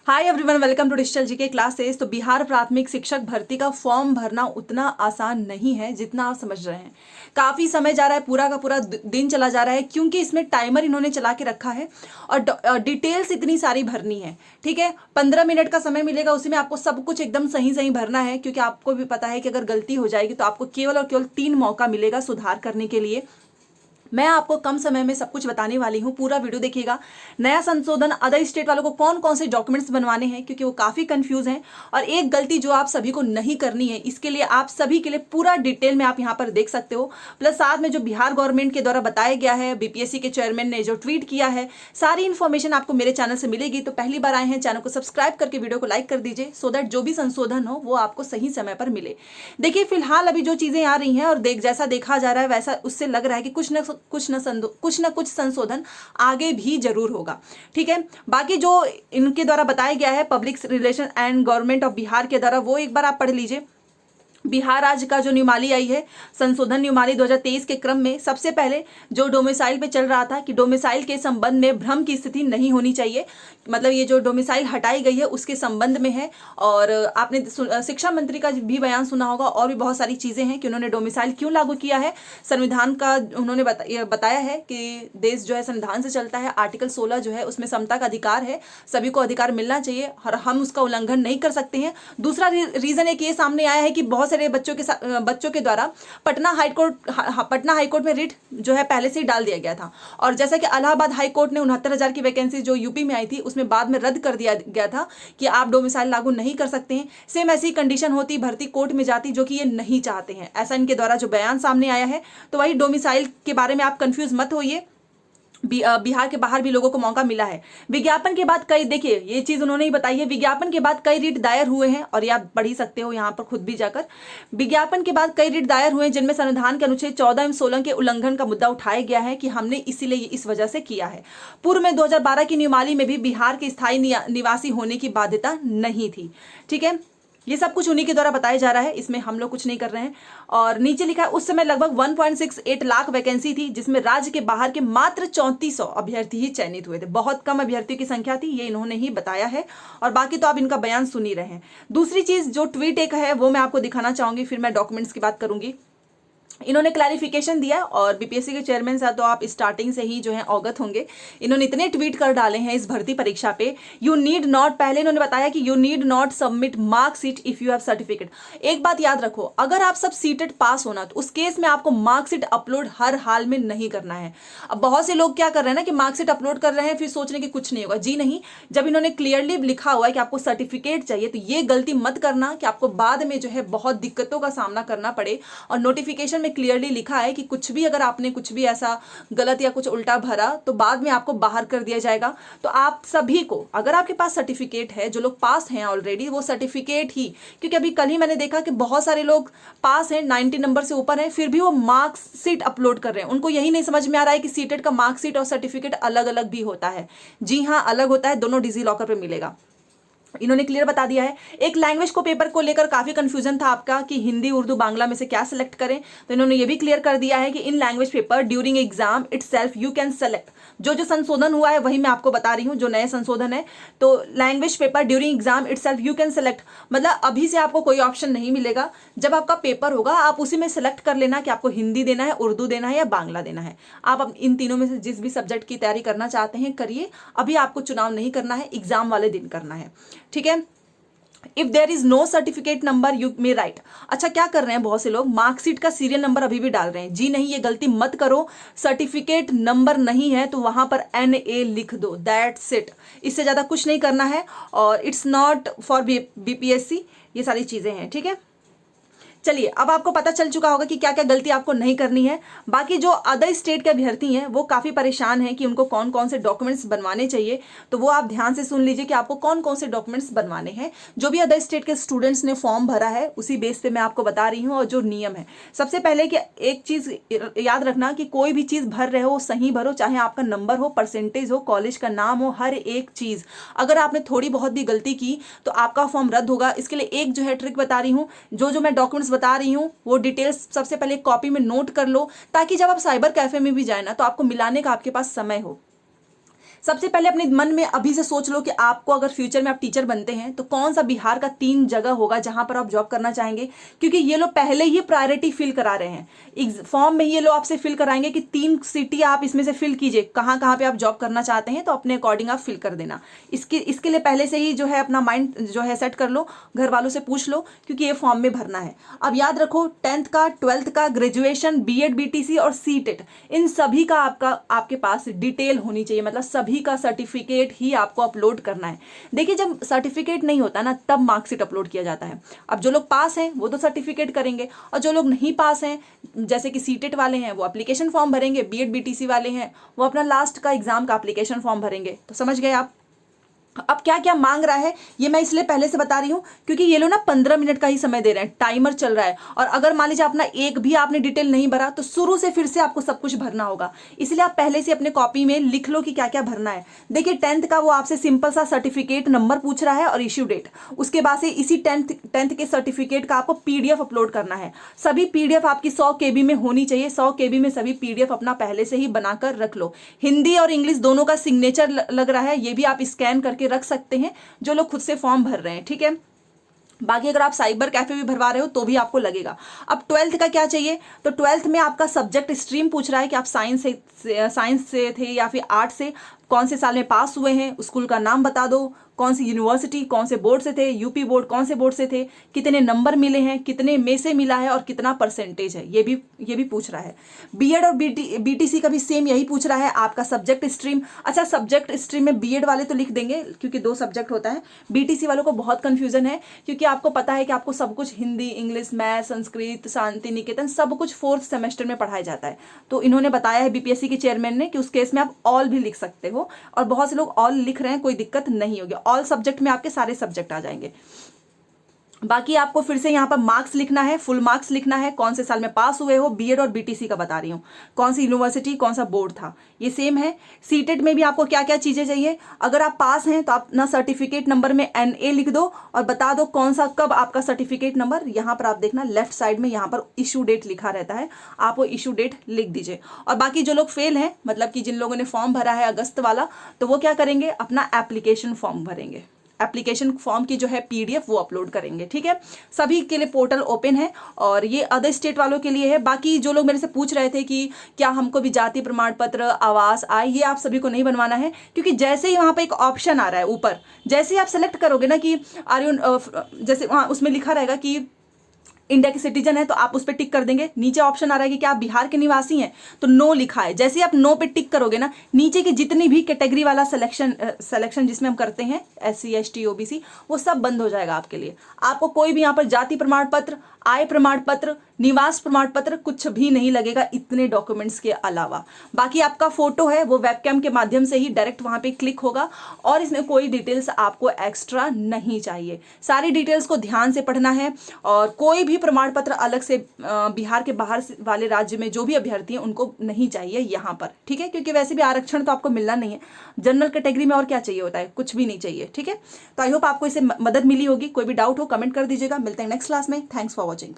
Hi everyone, welcome to digital GK classes. तो बिहार प्राथमिक शिक्षक भर्ती का फॉर्म भरना उतना आसान नहीं है जितना आप समझ रहे हैं। काफ़ी समय जा रहा है, पूरा का पूरा दिन चला जा रहा है, क्योंकि इसमें टाइमर इन्होंने चला के रखा है और डिटेल्स इतनी सारी भरनी है। ठीक है, 15 मिनट का समय मिलेगा, उसी में आपको सब कुछ एकदम सही सही भरना है, क्योंकि आपको भी पता है कि अगर गलती हो जाएगी तो आपको केवल और केवल 3 मौका मिलेगा सुधार करने के लिए। मैं आपको कम समय में सब कुछ बताने वाली हूँ, पूरा वीडियो देखिएगा। नया संशोधन, अदर स्टेट वालों को कौन कौन से डॉक्यूमेंट्स बनवाने हैं, क्योंकि वो काफ़ी कंफ्यूज हैं। और एक गलती जो आप सभी को नहीं करनी है, इसके लिए आप सभी के लिए पूरा डिटेल में आप यहाँ पर देख सकते हो। प्लस साथ में जो बिहार गवर्नमेंट के द्वारा बताया गया है, बीपीएससी के चेयरमैन ने जो ट्वीट किया है, सारी इन्फॉर्मेशन आपको मेरे चैनल से मिलेगी। तो पहली बार आए हैं, चैनल को सब्सक्राइब करके वीडियो को लाइक कर दीजिए, सो दैट जो भी संशोधन हो वो आपको सही समय पर मिले। देखिए, फिलहाल अभी जो चीज़ें आ रही हैं और जैसा देखा जा रहा है, वैसा उससे लग रहा है कि कुछ ना कुछ संशोधन आगे भी जरूर होगा। ठीक है, बाकी जो इनके द्वारा बताया गया है public relation and government of Bihar के द्वारा, वो एक बार आप पढ़ लीजिए। बिहार राज्य का जो नियमावली आई है, संशोधन नियमावली 2023 के क्रम में सबसे पहले जो डोमिसाइल पे चल रहा था कि डोमिसाइल के संबंध में भ्रम की स्थिति नहीं होनी चाहिए, मतलब ये जो डोमिसाइल हटाई गई है उसके संबंध में है। और आपने शिक्षा मंत्री का भी बयान सुना होगा, और भी बहुत सारी चीजें हैं कि उन्होंने डोमिसाइल क्यों लागू किया है। संविधान का उन्होंने बताया है कि देश जो है संविधान से चलता है, आर्टिकल 16 जो है उसमें समता का अधिकार है, सभी को अधिकार मिलना चाहिए और हम उसका उल्लंघन नहीं कर सकते हैं। दूसरा रीजन एक ये सामने आया है कि बहुत सारे बच्चों के द्वारा पटना हाईकोर्ट में रिट जो है पहले से ही डाल दिया गया था, और जैसा कि इलाहाबाद हाईकोर्ट ने 69,000 की वैकेंसी जो यूपी में आई थी उसमें बाद में रद्द कर दिया गया था कि आप डोमिसाइल लागू नहीं कर सकते हैं। सेम ऐसी कंडीशन होती, भर्ती कोर्ट में जाती, जो कि ये नहीं चाहते हैं। ऐसा इनके द्वारा जो बयान सामने आया है। तो वही डोमिसाइल के बारे में आप कंफ्यूज मत होइए, बिहार के बाहर भी लोगों को मौका मिला है। विज्ञापन के बाद कई, देखिए ये चीज उन्होंने ही बताई है, विज्ञापन के बाद कई रिट दायर हुए हैं, और ये आप पढ़ ही सकते हो यहाँ पर खुद भी जाकर। विज्ञापन के बाद कई रिट दायर हुए हैं जिनमें संविधान के अनुच्छेद 14 एवं 16 के उल्लंघन का मुद्दा उठाया गया है कि हमने इसीलिए इस वजह से किया है। पूर्व में 2012 की नियमावली में भी बिहार के स्थायी निवासी होने की बाध्यता नहीं थी। ठीक है, ये सब कुछ उन्हीं के द्वारा बताया जा रहा है, इसमें हम लोग कुछ नहीं कर रहे हैं। और नीचे लिखा है, उस समय लगभग 1.68 लाख वैकेंसी थी, जिसमें राज्य के बाहर के मात्र 3400 अभ्यर्थी ही चयनित हुए थे। बहुत कम अभ्यर्थियों की संख्या थी, ये इन्होंने ही बताया है। और बाकी तो आप इनका बयान सुन ही रहे हैं। दूसरी चीज जो ट्वीट एक है वो मैं आपको दिखाना चाहूंगी, फिर मैं डॉक्यूमेंट्स की बात करूंगी। इन्होंने क्लैरिफिकेशन दिया, और बीपीएससी के चेयरमैन साहब तो आप स्टार्टिंग से ही जो है अवगत होंगे। इन्होंने इतने ट्वीट कर डाले हैं इस भर्ती परीक्षा पे। यू नीड नॉट, पहले इन्होंने बताया कि you need not submit marksheet if you have certificate. एक बात याद रखो, अगर आप सब सीटेड पास होना तो उस केस में आपको मार्कशीट अपलोड हर हाल में नहीं करना है। अब बहुत से लोग क्या कर रहे हैं ना कि मार्कशीट अपलोड कर रहे हैं, फिर सोच रहे हैं कि कुछ नहीं होगा। जी नहीं, जब इन्होंने क्लियरली लिखा हुआ है कि आपको सर्टिफिकेट चाहिए, तो ये गलती मत करना कि आपको बाद में जो है बहुत दिक्कतों का सामना करना पड़े। और नोटिफिकेशन में क्लियरली लिखा है कि कुछ भी, अगर आपने कुछ भी ऐसा गलत या कुछ उल्टा भरा तो बाद में आपको बाहर कर दिया जाएगा। तो आप सभी को, अगर आपके पास सर्टिफिकेट है, जो लोग पास हैं ऑलरेडी, वो सर्टिफिकेट ही, क्योंकि अभी कल ही मैंने देखा कि बहुत सारे लोग पास हैं, 90 नंबर से ऊपर हैं, फिर भी वो मार्कशीट अपलोड कर रहे हैं। उनको यही नहीं समझ में आ रहा है कि सीटेट का मार्कशीट और सर्टिफिकेट अलग अलग भी होता है। जी हाँ, अलग होता है, दोनों डिजी लॉकर पे मिलेगा। इन्होंने क्लियर बता दिया है। एक लैंग्वेज को पेपर को लेकर काफी कंफ्यूजन था आपका कि हिंदी, उर्दू, बांग्ला में से क्या सिलेक्ट करें, तो इन्होंने ये भी क्लियर कर दिया है कि in language paper during exam itself you can select. जो संशोधन हुआ है वही मैं आपको बता रही हूँ, जो नए संशोधन है। तो language paper during exam itself you can select, मतलब अभी से आपको कोई ऑप्शन नहीं मिलेगा। जब आपका पेपर होगा आप उसी में सेलेक्ट कर लेना कि आपको हिंदी देना है, उर्दू देना है या बांग्ला देना है। आप इन तीनों में से जिस भी सब्जेक्ट की तैयारी करना चाहते हैं करिए। अभी आपको चुनाव नहीं करना है, एग्जाम वाले दिन करना है। ठीक है, if there is no certificate number you may write. अच्छा, क्या कर रहे हैं बहुत से लोग, मार्कशीट का सीरियल नंबर अभी भी डाल रहे हैं। जी नहीं, ये गलती मत करो। सर्टिफिकेट नंबर नहीं है तो वहां पर NA लिख दो, दैट्स इट। इससे ज्यादा कुछ नहीं करना है, और इट्स नॉट फॉर BPSC, ये सारी चीजें हैं। ठीक है, चलिए, अब आपको पता चल चुका होगा कि क्या क्या गलती आपको नहीं करनी है। बाकी जो अदर स्टेट के अभ्यर्थी हैं वो काफी परेशान हैं कि उनको कौन कौन से डॉक्यूमेंट्स बनवाने चाहिए, तो वो आप ध्यान से सुन लीजिए कि आपको कौन कौन से डॉक्यूमेंट्स बनवाने हैं। जो भी अदर स्टेट के स्टूडेंट्स ने फॉर्म भरा है उसी बेस पे मैं आपको बता रही हूँ। और जो नियम है, सबसे पहले कि एक चीज याद रखना कि कोई भी चीज भर रहे हो सही भरो, चाहे आपका नंबर हो, परसेंटेज हो, कॉलेज का नाम हो, हर एक चीज। अगर आपने थोड़ी बहुत भी गलती की तो आपका फॉर्म रद्द होगा। इसके लिए एक जो है ट्रिक बता रही हूँ, जो मैं डॉक्यूमेंट्स बता रही हूँ वो डिटेल्स सबसे पहले कॉपी में नोट कर लो, ताकि जब आप साइबर कैफे में भी जाए ना तो आपको मिलाने का आपके पास समय हो। सबसे पहले अपने मन में अभी से सोच लो कि आपको अगर फ्यूचर में आप टीचर बनते हैं तो कौन सा बिहार का 3 जगह होगा जहां पर आप जॉब करना चाहेंगे, क्योंकि ये लोग पहले ही प्रायोरिटी फिल करा रहे हैं। फॉर्म में ये लोग आपसे फिल कराएंगे कि 3 सिटी आप इसमें से फिल कीजिए, कहाँ कहाँ पे आप जॉब करना चाहते हैं, तो अपने अकॉर्डिंग आप फिल कर देना। इसके लिए पहले से ही जो है अपना माइंड जो है सेट कर लो, घर वालों से पूछ लो, क्योंकि ये फॉर्म में भरना है। अब याद रखो 10th का, 12th का, ग्रेजुएशन, बीएड, बीटीसी और सीटेट, इन सभी का आपके पास डिटेल होनी चाहिए, मतलब सभी का सर्टिफिकेट ही आपको अपलोड करना है। देखिए जब सर्टिफिकेट नहीं होता ना तब मार्कशीट अपलोड किया जाता है। अब जो लोग पास हैं वो तो सर्टिफिकेट करेंगे, और जो लोग नहीं पास हैं जैसे कि सीटेट वाले हैं वो एप्लीकेशन फॉर्म भरेंगे, बीएड बीटीसी वाले हैं वो अपना लास्ट का एग्जाम का एप्लीकेशन फॉर्म भरेंगे। तो समझ गए आप। अब क्या क्या मांग रहा है ये मैं इसलिए पहले से बता रही हूँ क्योंकि ये लोग ना 15 मिनट का ही समय दे रहे हैं, टाइमर चल रहा है, और अगर मान लीजिए अपना एक भी आपने डिटेल नहीं भरा तो शुरू से फिर से आपको सब कुछ भरना होगा। इसलिए आप पहले से अपने कॉपी में लिख लो कि क्या क्या भरना है। देखिए 10th का वो आपसे सिंपल सा सर्टिफिकेट नंबर पूछ रहा है और इश्यू डेट। उसके बाद से इसी 10th के सर्टिफिकेट का आपको पीडीएफ अपलोड करना है। सभी पीडीएफ आपकी 100 KB में होनी चाहिए। 100 KB में सभी पीडीएफ अपना पहले से ही बनाकर रख लो। हिंदी और इंग्लिश दोनों का सिग्नेचर लग रहा है, ये भी आप स्कैन करके रख सकते हैं जो लोग खुद से फॉर्म भर रहे हैं, ठीक है। बाकी अगर आप साइबर कैफे भी भरवा रहे हो तो भी आपको लगेगा। अब 12th का क्या चाहिए, तो 12th में आपका सब्जेक्ट स्ट्रीम पूछ रहा है कि आप साइंस से थे या फिर आर्ट से, कौन से साल में पास हुए हैं, स्कूल का नाम बता दो, कौन सी यूनिवर्सिटी, कौन से बोर्ड से थे, यूपी बोर्ड कौन से बोर्ड से थे, कितने नंबर मिले हैं, कितने में से मिला है और कितना परसेंटेज है, ये भी पूछ रहा है। बीएड और बीटीसी का भी सेम यही पूछ रहा है। आपका सब्जेक्ट स्ट्रीम, अच्छा सब्जेक्ट स्ट्रीम में बीएड वाले तो लिख देंगे क्योंकि 2 सब्जेक्ट होता है। बीटीसी वालों को बहुत कंफ्यूजन है क्योंकि आपको पता है कि आपको सब कुछ हिंदी, इंग्लिश, मैथ, संस्कृत, शांति निकेतन सब कुछ 4th सेमेस्टर में पढ़ाया जाता है। तो इन्होंने बताया है बीपीएससी के चेयरमैन ने कि उस केस में आप ऑल भी लिख सकते हो, और बहुत से लोग ऑल लिख रहे हैं, कोई दिक्कत नहीं होगी। ऑल सब्जेक्ट में आपके सारे सब्जेक्ट आ जाएंगे। बाकी आपको फिर से यहाँ पर मार्क्स लिखना है, फुल मार्क्स लिखना है, कौन से साल में पास हुए हो, बीएड और बीटीसी का बता रही हूँ, कौन सी यूनिवर्सिटी, कौन सा बोर्ड था, ये सेम है। सीटेट में भी आपको क्या क्या चीजें चाहिए, अगर आप पास हैं तो आप ना सर्टिफिकेट नंबर में NA लिख दो और बता दो कौन सा कब आपका सर्टिफिकेट नंबर, यहाँ पर आप देखना लेफ्ट साइड में यहाँ पर इशू डेट लिखा रहता है, आप वो इशू डेट लिख दीजिए। और बाकी जो लोग फेल हैं, मतलब कि जिन लोगों ने फॉर्म भरा है अगस्त वाला, तो वो क्या करेंगे, अपना एप्लीकेशन फॉर्म भरेंगे। एप्लीकेशन फॉर्म की जो है पीडीएफ वो अपलोड करेंगे, ठीक है। सभी के लिए पोर्टल ओपन है, और ये अदर स्टेट वालों के लिए है। बाकी जो लोग मेरे से पूछ रहे थे कि क्या हमको भी जाति प्रमाण पत्र, आवास, आय, ये आप सभी को नहीं बनवाना है, क्योंकि जैसे ही वहाँ पे एक ऑप्शन आ रहा है ऊपर, जैसे ही आप सेलेक्ट करोगे ना कि आर यू, जैसे वहाँ उसमें लिखा रहेगा कि इंडिया के सिटीजन है तो आप उस पर टिक कर देंगे। नीचे ऑप्शन आ रहा है कि क्या आप बिहार के निवासी हैं, तो नो लिखा है। जैसे ही आप नो पे टिक करोगे ना, नीचे की जितनी भी कैटेगरी वाला सिलेक्शन जिसमें हम करते हैं SC ST OBC, वो सब बंद हो जाएगा आपके लिए। आपको कोई भी यहाँ पर जाति प्रमाण पत्र, आय प्रमाण पत्र, निवास प्रमाण पत्र कुछ भी नहीं लगेगा इतने डॉक्यूमेंट्स के अलावा। बाकी आपका फोटो है वो वेबकैम के माध्यम से ही डायरेक्ट वहां पे क्लिक होगा, और इसमें कोई डिटेल्स आपको एक्स्ट्रा नहीं चाहिए। सारी डिटेल्स को ध्यान से पढ़ना है, और कोई भी प्रमाण पत्र अलग से बिहार के बाहर वाले राज्य में जो भी अभ्यर्थी हैं उनको नहीं चाहिए यहाँ पर, ठीक है, क्योंकि वैसे भी आरक्षण तो आपको मिलना नहीं है। जनरल कैटेगरी में और क्या चाहिए होता है, कुछ भी नहीं चाहिए, ठीक है। तो आई होप आपको इससे मदद मिली होगी। कोई भी डाउट हो कमेंट कर दीजिएगा। मिलते हैं नेक्स्ट क्लास में। Thanks for watching.